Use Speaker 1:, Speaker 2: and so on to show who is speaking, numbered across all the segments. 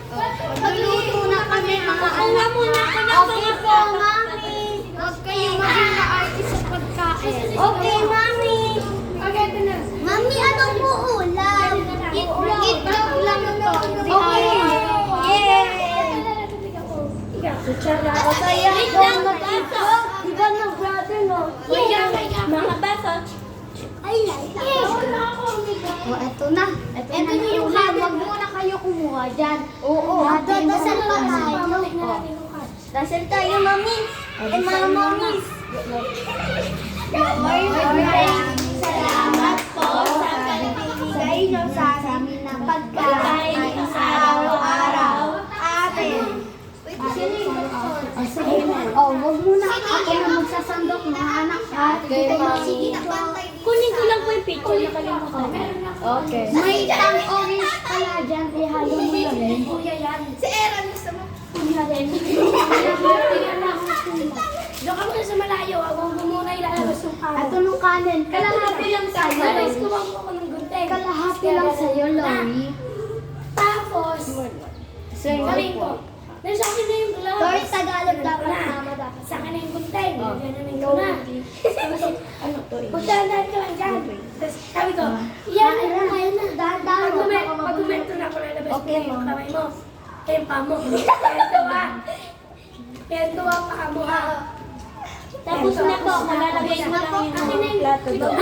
Speaker 1: Magluluto na kami mga anak. Okay po, Mami. Huwag kayong maging maarte sa pagkain. Okay, Mami. Mami, anong po ulam? Itlog lang to. Okay. Yay! O kaya, di ba nag-brother, no?
Speaker 2: Mga beso.
Speaker 1: O, eto na. Eto na yung ham. Huwag muna kayo kumuha dyan. Oo. Dasal pa tayo. Dasal tayo, Mami. Mga Mami. Salamat po sa pagbibigay nyo sa amin ng pagkain sa araw-araw. Amen. Oh, wag muna ako na magsasandok mga anak ha.
Speaker 2: Kunin ko lang po yung picture. Nakalimutan.
Speaker 1: Okay. May tang orange pala dyan. Ihalo mo na rin.
Speaker 2: Si Eran gusto mo. Doon ka muna sa malayo. Ako muna ilalabas yung kanan.
Speaker 1: Ito nung kanin. Kalahati lang sa'yo.
Speaker 2: Alas, kuha mo ako ng gunting.
Speaker 1: Kalahati lang sa'yo, Lori.
Speaker 2: Tapos, galing ko. Nasa akin na yung gloves.
Speaker 1: Lori, Tagalog dapat. Mama dapat.
Speaker 2: Sa akin na yung gunting. Ganun ko na. Puntahan ka lang dyan. Tapos sabi ko, yan na.
Speaker 1: Dahan-dahan mo.
Speaker 2: Pag kumento na ako lalabas
Speaker 1: Okay,
Speaker 2: na yung
Speaker 1: Mama.
Speaker 2: kamay mo. Yung pa mo. Kaya tuwa pa ka mo ha.
Speaker 1: Tapos na po, malalagay mo lang yung plato doon.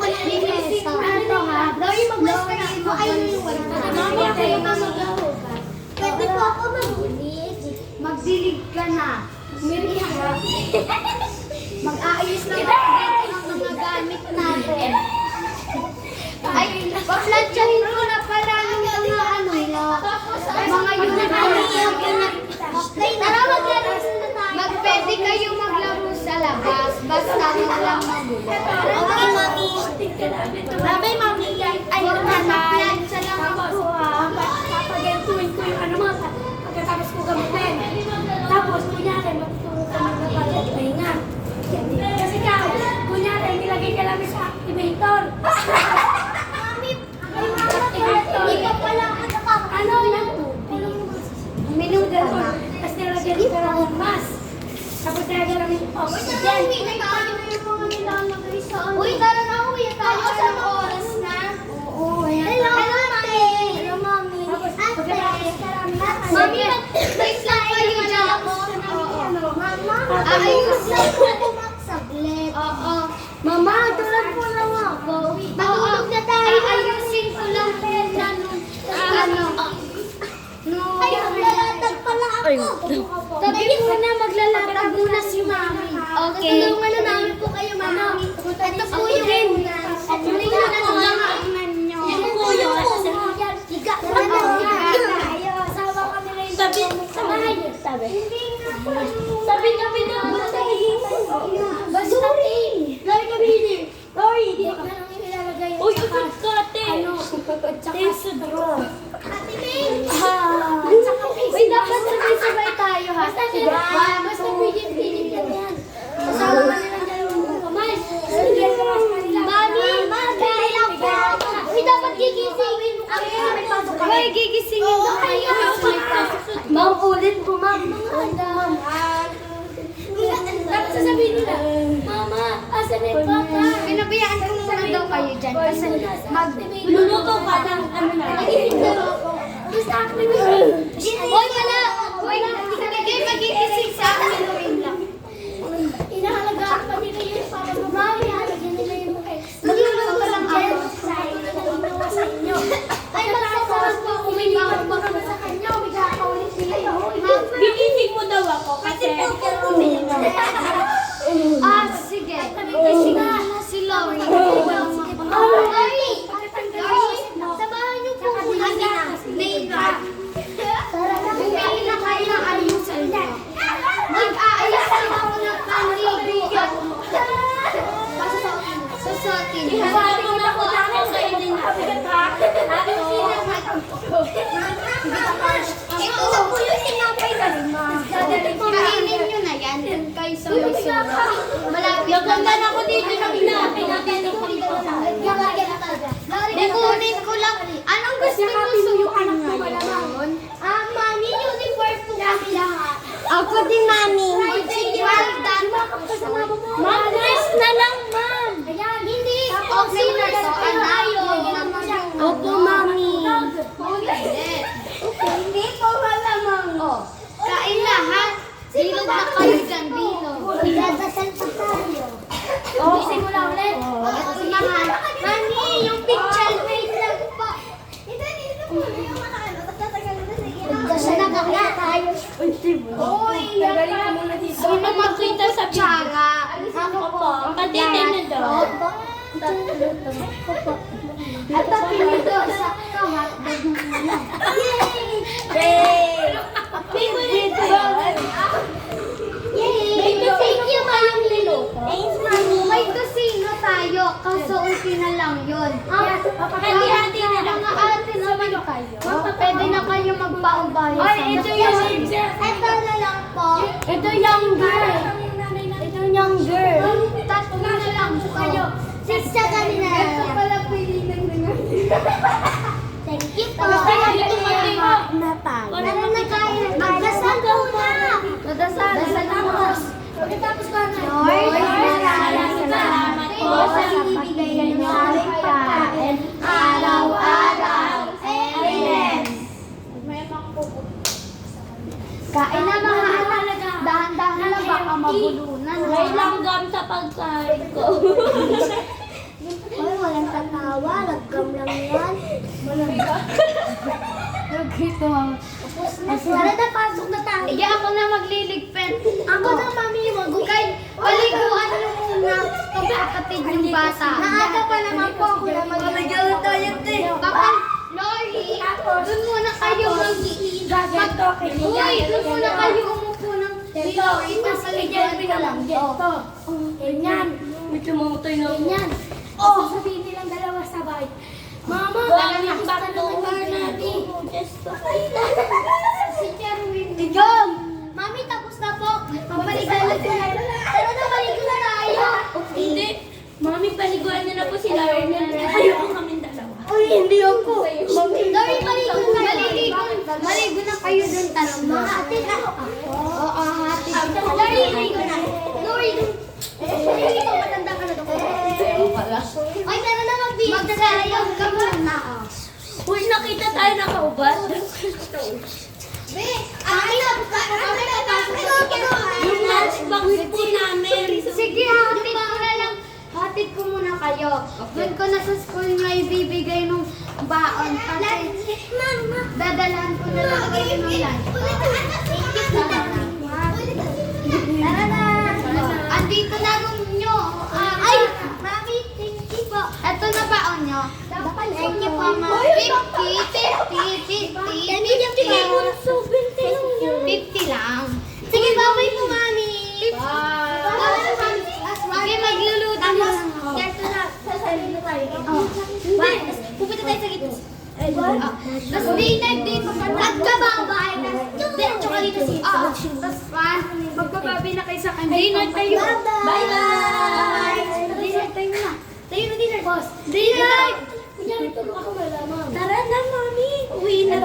Speaker 1: Ano ha? Lori, mag-wash ka na mo. Ay,
Speaker 2: Mami, ako yung mamagawa.
Speaker 1: pwede po ako mag-ulit. Magdilig ka na.
Speaker 2: Miri ha.
Speaker 1: Mag-aayos na ako ng mga gamit natin. Ay, paplansyahin ko na pala ng mga ano, mga uniform. Tara, maglaro na tayo. Magpwede kayo maglaro sa labas, basta huwag lang magulo. Okay, Mami.
Speaker 2: Babay, Mami.
Speaker 1: Ay, magplansya lang ako ha.
Speaker 2: Papagentuin ko yung ano mo. Pagkatapos ko gamitin. Tapos, kunyari, magtuturo ka ng napagpahinga. Kasi ka, kunyari, nilagay ka lang sa activator.
Speaker 1: Hindi ka pala
Speaker 2: Ano yung
Speaker 1: Minum ka na.
Speaker 2: Tapos nilagyan ka lang ng mask. Tapos nilagyan lang yung oxygen.
Speaker 1: Uy, tara na, uwi tayo sa oras na. Oo, ayan. Hello, Mami. Hello, Mami. Mami, mag-place lang kayo dyan. Mama, ayos lang po pumaksaglit. Oo. Mama, tulad po lang ako. Matulog na tayo. Ayusin ko lang po yan. Ano? Ay, maglalatag pala ako. Tabi muna, maglalatag muna si Mami. Okay. Tutulungan na namin po kayo, Mami. Ito po yung tulungan nyo.
Speaker 2: Yung kuyo.
Speaker 1: Higa na tayo.
Speaker 2: Asawa kami na yung sabi sa bahay. Sabi. Sabi na.
Speaker 1: Basuri! Lari ka, Billy! Lori!
Speaker 2: Uy, usod ka, ate.
Speaker 1: Ano?
Speaker 2: Ate, sudro.
Speaker 1: Ate May! Uy, dapat sabay-sabay tayo ha.
Speaker 2: Basta pilit-pilit yan. Kasama ka nilang dalawang kamay. Bigyan ka mas kanila.
Speaker 1: Mami! Magay ako! Uy, dapat gigisingin mo kami. Uy, gigisingin mo kayo. Ma'am, ulit po, ma'am.
Speaker 2: Tapos sasabihin nila, Mama, asan na yung papa?
Speaker 1: Pinabayaan ko muna daw kayo dyan. Kasi
Speaker 2: Luluto ka ng ano na. Basta activate.
Speaker 1: Uy, wala! Uy, hindi kayo magigising sa amin. Uy, lang.
Speaker 2: Inahalagaan pa nila yun para mabami. Halagyan nila yung extra.
Speaker 1: Magluluto lang ako.
Speaker 2: Sa inyo.
Speaker 1: Ay, magsasawas po.
Speaker 2: Umilipat pa kami sa kanya. Umigakaulit nila yun. Ginising mo daw ako kasi...
Speaker 1: Sige.
Speaker 2: Kasi nga,
Speaker 1: Si Lori.
Speaker 2: Lori!
Speaker 1: Sabahan niyo po muna si Nina. Bumili na kayo ng ayusan niyo. Mag-aayos na ako ng kanibigan. Susuotin niyo.
Speaker 2: Sabi ko na ko namin sa inyo na kapigat ha.
Speaker 1: Ito na po yung tinapay na rin, ma. Kainin niyo na yan. Doon kayo sa masura. Malapit na.
Speaker 2: Naganda ako dito ng inaapay natin.
Speaker 1: Kunin ko lang. Anong gusto mo suyo?
Speaker 2: Anak mo malamang.
Speaker 1: Kasi nakakita tayo. Uy,
Speaker 2: Tanggalin ko muna dito.
Speaker 1: sino makita sa tsara? Ako po.
Speaker 3: Patitay na daw.
Speaker 1: Ito pinito sa hotdog muna.
Speaker 3: Yay!
Speaker 1: Favorite yun. May tusino kayong niluto?
Speaker 3: Thanks, Mami.
Speaker 1: May tusino tayo, kaso okay na lang yun.
Speaker 3: Hati-hati na lang.
Speaker 1: Mga ate naman kayo. Pwede na kayo magpaumbayo sa
Speaker 2: Ay, ito yung
Speaker 1: Ito na lang po.
Speaker 2: Ito yung girl. Ito yung girl.
Speaker 1: Tatlo na lang po kayo. Sa kanina na lang. Ito pala pilinan na Thank you po.
Speaker 2: Na tayo.
Speaker 1: Tara na kayo. Magdasal po na. Magdasal. Dasal mo.
Speaker 2: Pagkatapos ka na.
Speaker 1: Lord,
Speaker 3: Salamat po sa
Speaker 1: ibigay niyo sa aming pagkain araw-araw. Amen. Kain na mga anak. Dahan-dahan na baka mabulunan.
Speaker 3: May langgam sa pagkain ko.
Speaker 1: Ay, walang tatawa. Laggam lang yan. Tara na, pasok na tayo. Iya, ako na magliligpit. Ako na, mami, magugay. Paliguan niyo muna. Kapatid yung bata. Naaga pa naman po ako na magliligpit. Baka, Lori, doon muna kayo Uy, doon muna kayo umupo ng Lori. Papaliguan ko lang.
Speaker 2: Ito. Ganyan.
Speaker 3: May tumutay na ako.
Speaker 2: Ganyan. Oh, sabihin nilang dalawa sabay. Mama,
Speaker 3: Galing
Speaker 2: basta naman
Speaker 3: batuhan
Speaker 2: natin.
Speaker 1: Si Cherwin. Tigong! Mami, tapos na po. Papaligan na sila. Tara na, balikan na tayo.
Speaker 3: Hindi. Mami, paliguan niyo na po sila. Ayoko kaming dalawa.
Speaker 1: Uy, hindi ako. Lori, maligo na. Maligo na kayo dun, tanong mo. Hatid ako. Oo, hatid. Lori, maligo na. Lori, hindi ko matanda ka na doon. Ay, tara na magsayaw ka muna.
Speaker 3: Uy, nakita tayo nakaubad.
Speaker 1: Be, akin na.
Speaker 3: Yung lunch box po namin.
Speaker 1: Sige, hatid ko na lang. Hatid ko muna kayo. Doon ko na sa school nga ibibigay nung baon. Kasi dadalhan ko na lang kayo ng lunch. Tara na. Andito na room nyo. Ay, mami, thank you po. Ito na baon nyo. Thank you po, mami. 50 lang. Sige, bye po, mami. Sige, magluluto na lang ako. Pupunta tayo sa gitna. Tapos dinner dito sa nagkababay. Tsaka dito si tapos magbababi na kayo sa kanya. Dinner tayo. Bye-bye. Dinner tayo na. Tayo na dinner. Boss. Dinner.
Speaker 2: Kunyari tulog ako wala, ma'am.
Speaker 1: Tara na, mami. Uwi na